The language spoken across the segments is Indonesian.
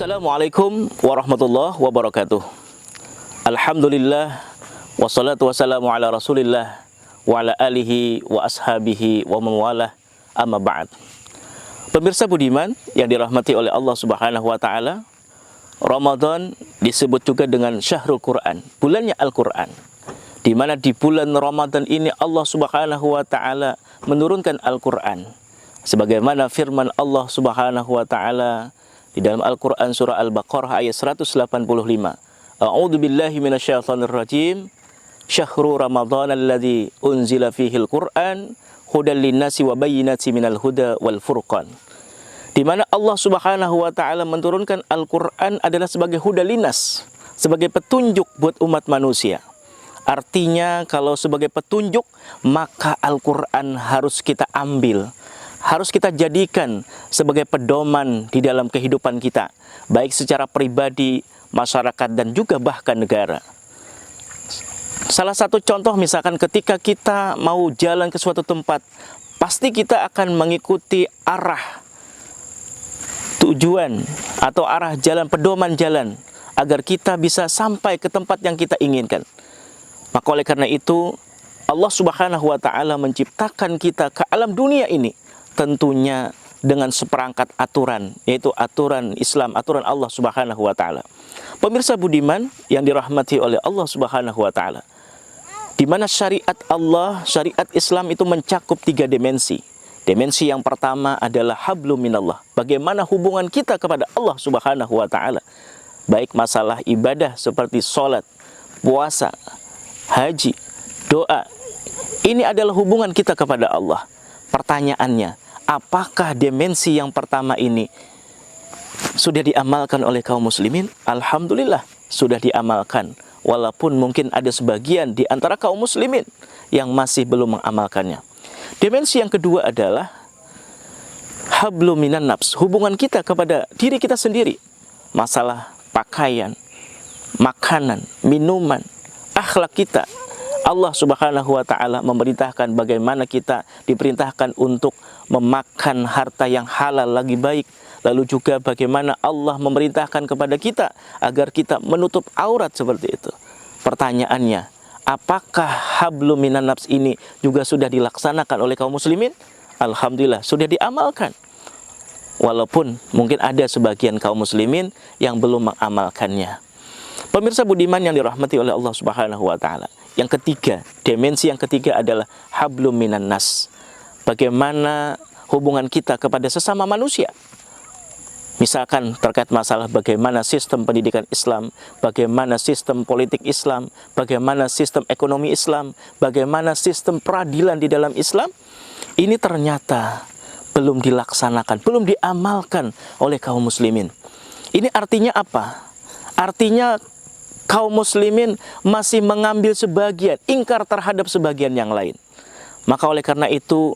Assalamualaikum warahmatullahi wabarakatuh. Alhamdulillah, wassalatu wassalamu ala rasulillah wa ala alihi wa ashabihi wa mawalah, amma ba'd. Pemirsa budiman yang dirahmati oleh Allah Subhanahu wa taala, Ramadan disebut juga dengan Syahrul Quran, bulannya Al-Quran, di mana di bulan Ramadan ini Allah Subhanahu wa taala menurunkan Al-Quran sebagaimana firman Allah Subhanahu wa taala di dalam Al-Quran surah Al-Baqarah ayat 185. A'udzu billahi minasyaitonir rajim. Syahrul Ramadan alladzi unzila fihil Qur'an hudal linnasi wa bayyinatin minal huda wal furqan. Di mana Allah Subhanahu wa taala menurunkan Al-Qur'an adalah sebagai hudal linnas, sebagai petunjuk buat umat manusia. Artinya kalau sebagai petunjuk, maka Al-Qur'an harus kita ambil, harus kita jadikan sebagai pedoman di dalam kehidupan kita, baik secara pribadi, masyarakat, dan juga bahkan negara. Salah satu contoh misalkan ketika kita mau jalan ke suatu tempat, pasti kita akan mengikuti arah tujuan atau arah jalan, pedoman jalan, agar kita bisa sampai ke tempat yang kita inginkan. Maka oleh karena itu, Allah Subhanahu wa taala menciptakan kita ke alam dunia ini tentunya dengan seperangkat aturan, yaitu aturan Islam, aturan Allah Subhanahu wa taala. Pemirsa budiman yang dirahmati oleh Allah Subhanahu wa taala, di mana syariat Allah, syariat Islam itu mencakup 3 dimensi. Dimensi yang pertama adalah hablum minallah, bagaimana hubungan kita kepada Allah Subhanahu wa taala, baik masalah ibadah seperti sholat, puasa, haji, doa. Ini adalah hubungan kita kepada Allah. Pertanyaannya, apakah dimensi yang pertama ini sudah diamalkan oleh kaum muslimin? Alhamdulillah, sudah diamalkan. Walaupun mungkin ada sebagian di antara kaum muslimin yang masih belum mengamalkannya. Dimensi yang kedua adalah hablum minan nafs, hubungan kita kepada diri kita sendiri. Masalah pakaian, makanan, minuman, akhlak kita. Allah Subhanahu wa taala memerintahkan bagaimana kita diperintahkan untuk memakan harta yang halal lagi baik. Lalu juga bagaimana Allah memerintahkan kepada kita agar kita menutup aurat seperti itu. Pertanyaannya, apakah hablum minan nafs ini juga sudah dilaksanakan oleh kaum muslimin? Alhamdulillah, sudah diamalkan. Walaupun mungkin ada sebagian kaum muslimin yang belum mengamalkannya. Pemirsa budiman yang dirahmati oleh Allah Subhanahu wa taala. Yang ketiga, dimensi yang ketiga adalah hablum minan nas. Bagaimana hubungan kita kepada sesama manusia. Misalkan terkait masalah bagaimana sistem pendidikan Islam, bagaimana sistem politik Islam, bagaimana sistem ekonomi Islam, bagaimana sistem peradilan di dalam Islam. Ini ternyata belum dilaksanakan, belum diamalkan oleh kaum muslimin. Ini artinya apa? Artinya kaum muslimin masih mengambil sebagian, ingkar terhadap sebagian yang lain. Maka oleh karena itu,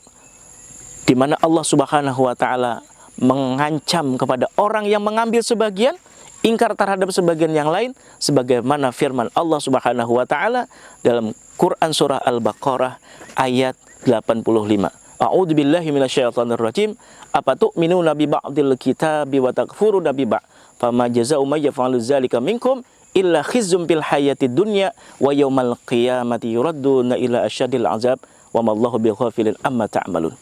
di mana Allah Subhanahu wa taala mengancam kepada orang yang mengambil sebagian, ingkar terhadap sebagian yang lain, sebagaimana firman Allah Subhanahu wa taala dalam Quran surah Al-Baqarah ayat 85. A'udzu billahi minasyaitonir rajim. Afatu'minuna bi ba'dil kitabi wa takfuruna bi ba'd. Fama jazaa'u may yaf'alu dzalika minkum illa khizyun fil hayatid dunya wa yaumal qiyamati yuradduna ila asyadil azab wa mallahu bighafilin amma ta'malun.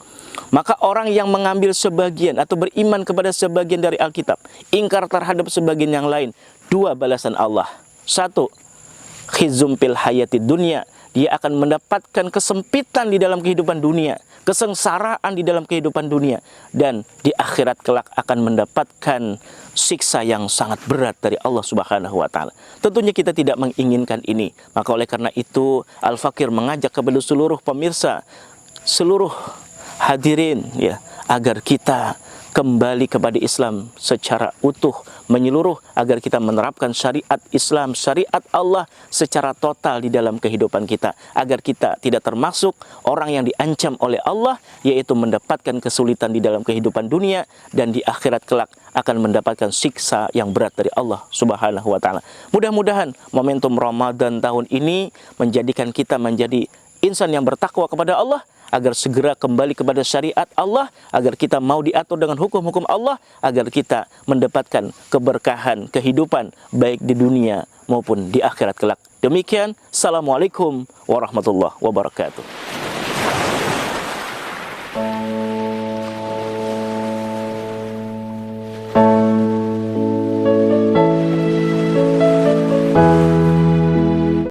Maka orang yang mengambil sebagian atau beriman kepada sebagian dari Alkitab, ingkar terhadap sebagian yang lain, 2 balasan Allah. 1, khizyun fil hayatid dunya, dia akan mendapatkan kesempitan di dalam kehidupan dunia, kesengsaraan di dalam kehidupan dunia, dan di akhirat kelak akan mendapatkan siksa yang sangat berat dari Allah Subhanahu wa taala. Tentunya kita tidak menginginkan ini. Maka oleh karena itu, Al-Fakir mengajak kepada seluruh pemirsa, seluruh hadirin, ya, agar kita kembali kepada Islam secara utuh, menyeluruh, agar kita menerapkan syariat Islam, syariat Allah secara total di dalam kehidupan kita, agar kita tidak termasuk orang yang diancam oleh Allah, yaitu mendapatkan kesulitan di dalam kehidupan dunia, dan di akhirat kelak akan mendapatkan siksa yang berat dari Allah Subhanahu wa taala. Mudah-mudahan momentum Ramadan tahun ini menjadikan kita menjadi insan yang bertakwa kepada Allah, agar segera kembali kepada syariat Allah, agar kita mau diatur dengan hukum-hukum Allah, agar kita mendapatkan keberkahan kehidupan baik di dunia maupun di akhirat kelak. Demikian, Assalamualaikum warahmatullahi wabarakatuh.